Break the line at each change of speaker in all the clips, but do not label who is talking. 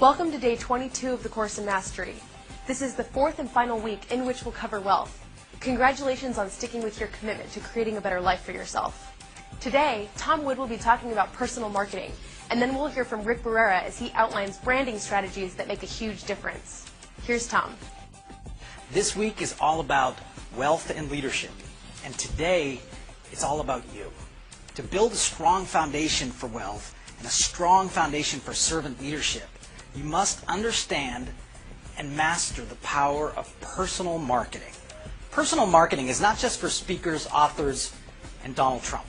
Welcome to day 22 of the course in Mastery. This is the fourth and final week in which we'll cover wealth. Congratulations on sticking with your commitment to creating a better life for yourself. Today, Tom Wood will be talking about personal marketing, and then we'll hear from Rick Barrera as he outlines branding strategies that make a huge difference. Here's Tom.
This week is all about wealth and leadership, and today it's all about you. To build a strong foundation for wealth and a strong foundation for servant leadership, you must understand and master the power of personal marketing. Personal marketing is not just for speakers, authors, and Donald Trump.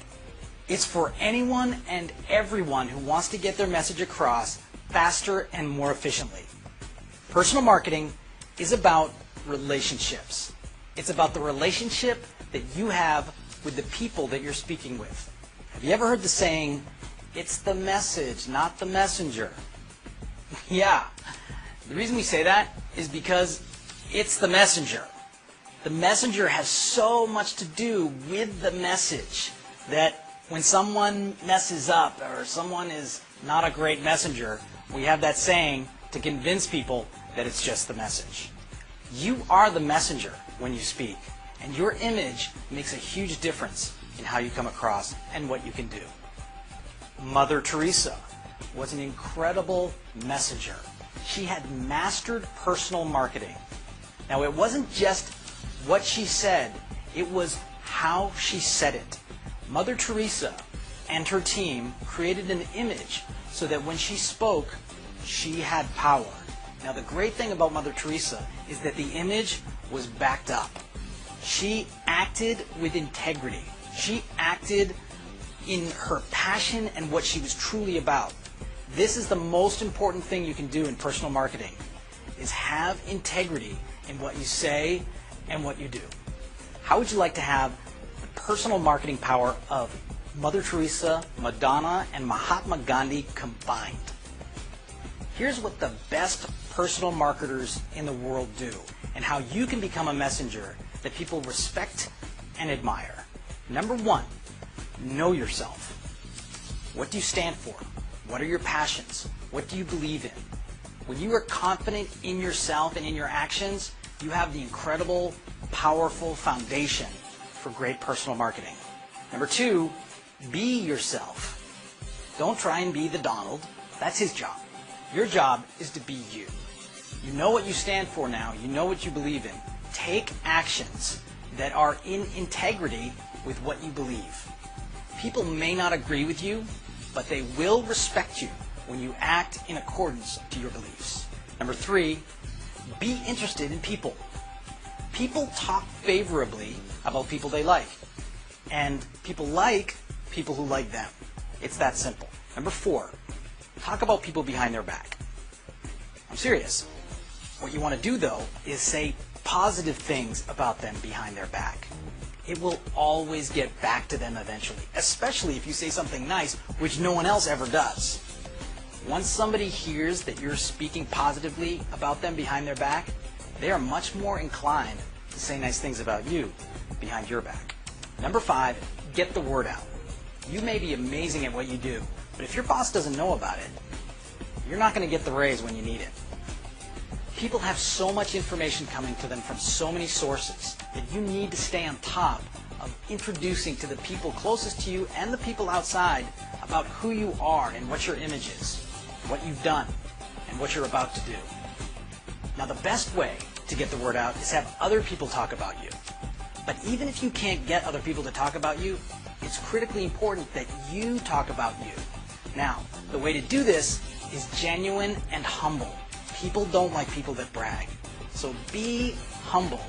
It's for anyone and everyone who wants to get their message across faster and more efficiently. Personal marketing is about relationships. It's about the relationship that you have with the people that you're speaking with. Have you ever heard the saying, "It's the message, not the messenger"? Yeah, the reason we say that is because it's the messenger. The messenger has so much to do with the message that when someone messes up or someone is not a great messenger, we have that saying to convince people that it's just the message. You are the messenger when you speak, and your image makes a huge difference in how you come across and what you can do. Mother Teresa was an incredible messenger. She had mastered personal marketing. Now, it wasn't just what she said, it was how she said it. Mother Teresa and her team created an image so that when she spoke, she had power. Now, the great thing about Mother Teresa is that the image was backed up. She acted with integrity. She acted in her passion and what she was truly about. This is the most important thing you can do in personal marketing, is have integrity in what you say and what you do. How would you like to have the personal marketing power of Mother Teresa, Madonna, and Mahatma Gandhi combined? Here's what the best personal marketers in the world do, and how you can become a messenger that people respect and admire. Number one, know yourself. What do you stand for? What are your passions? What do you believe in? When you are confident in yourself and in your actions, you have the incredible, powerful foundation for great personal marketing. Number two, be yourself. Don't try and be the Donald. That's his job. Your job is to be you. You know what you stand for now. You know what you believe in. Take actions that are in integrity with what you believe. People may not agree with you, but they will respect you when you act in accordance to your beliefs. Number three, be interested in people. People talk favorably about people they like, and people like people who like them. It's that simple. Number four, talk about people behind their back. I'm serious. What you want to do, though, is say positive things about them behind their back. It will always get back to them eventually, especially if you say something nice, which no one else ever does. Once somebody hears that you're speaking positively about them behind their back, they are much more inclined to say nice things about you behind your back. Number five, get the word out. You may be amazing at what you do, but if your boss doesn't know about it, you're not going to get the raise when you need it. People have so much information coming to them from so many sources that you need to stay on top of introducing to the people closest to you and the people outside about who you are and what your image is, what you've done, and what you're about to do. Now, the best way to get the word out is have other people talk about you. But even if you can't get other people to talk about you, it's critically important that you talk about you. Now, the way to do this is genuine and humble. People don't like people that brag. So be humble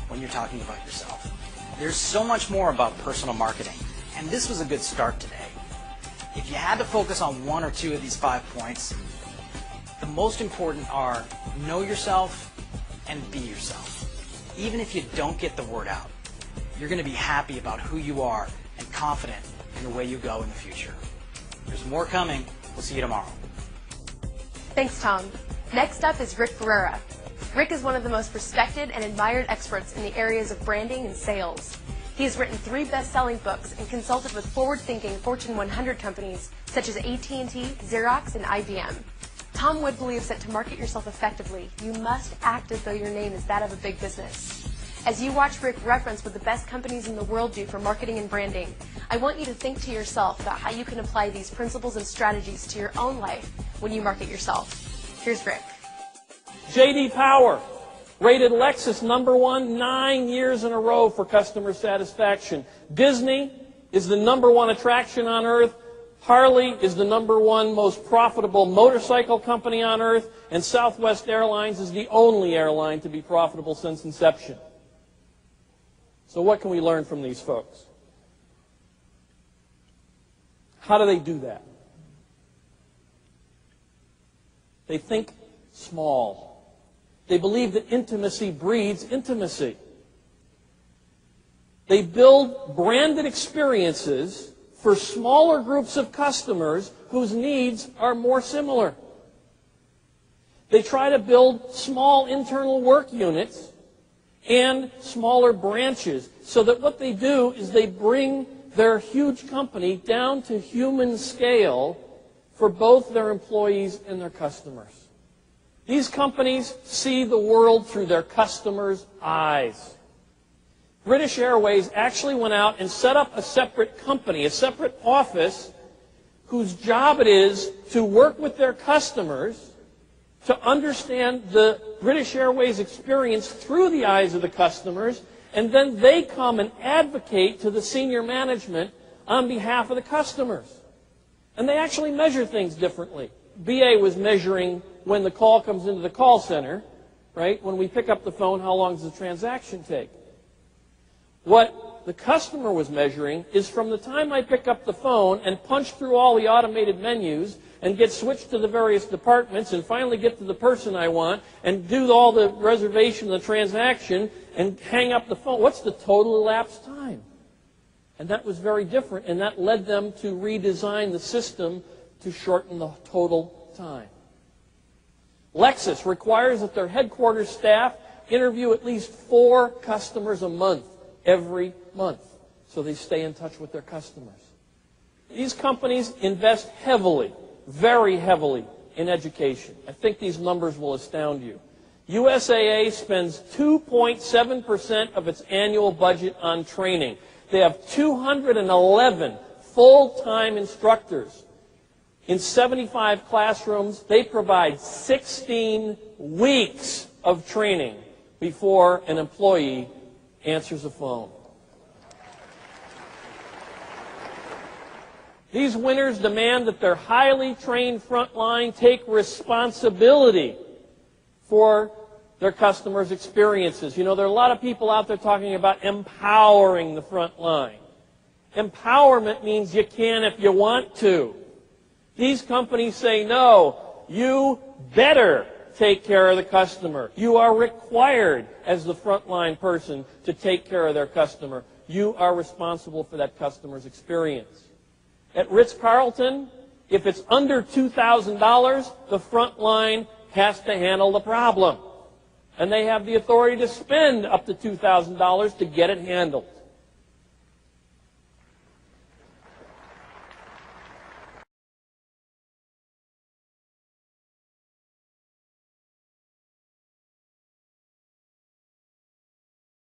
when you're talking about yourself. There's so much more about personal marketing, and this was a good start today. If you had to focus on one or two of these 5 points, the most important are know yourself and be yourself. Even if you don't get the word out, you're going to be happy about who you are and confident in the way you go in the future. There's more coming. We'll see you tomorrow.
Thanks, Tom. Next up is Rick Barrera. Rick is one of the most respected and admired experts in the areas of branding and sales. He has written 3 best-selling books and consulted with forward-thinking Fortune 100 companies such as AT&T, Xerox, and IBM. Tom Wood believes that to market yourself effectively, you must act as though your name is that of a big business. As you watch Rick reference what the best companies in the world do for marketing and branding, I want you to think to yourself about how you can apply these principles and strategies to your own life when you market yourself. Here's Rick.
J.D. Power rated Lexus #1 9 years in a row for customer satisfaction. Disney is the #1 attraction on earth. Harley is the #1 most profitable motorcycle company on earth. And Southwest Airlines is the only airline to be profitable since inception. So what can we learn from these folks? How do they do that? They think small. They believe that intimacy breeds intimacy. They build branded experiences for smaller groups of customers whose needs are more similar. They try to build small internal work units and smaller branches so that what they do is they bring their huge company down to human scale for both their employees and their customers. These companies see the world through their customers' eyes. British Airways actually went out and set up a separate company, a separate office, whose job it is to work with their customers to understand the British Airways experience through the eyes of the customers, and then they come and advocate to the senior management on behalf of the customers. And they actually measure things differently. BA was measuring when the call comes into the call center, right? When we pick up the phone, how long does the transaction take? What the customer was measuring is from the time I pick up the phone and punch through all the automated menus and get switched to the various departments and finally get to the person I want and do all the reservation, the transaction, and hang up the phone. What's the total elapsed time? And that was very different, and that led them to redesign the system to shorten the total time. Lexus requires that their headquarters staff interview at least 4 customers a month, every month, so they stay in touch with their customers. These companies invest heavily, very heavily, in education. I think these numbers will astound you. USAA spends 2.7% of its annual budget on training. They have 211 full-time instructors. In 75 classrooms, they provide 16 weeks of training before an employee answers a phone. These winners demand that their highly trained frontline take responsibility for their customers' experiences. You know, there are a lot of people out there talking about empowering the front line. Empowerment means you can if you want to. These companies say, no, you better take care of the customer. You are required as the frontline person to take care of their customer. You are responsible for that customer's experience. At Ritz-Carlton, if it's under $2,000, the front line has to handle the problem. And they have the authority to spend up to $2,000 to get it handled.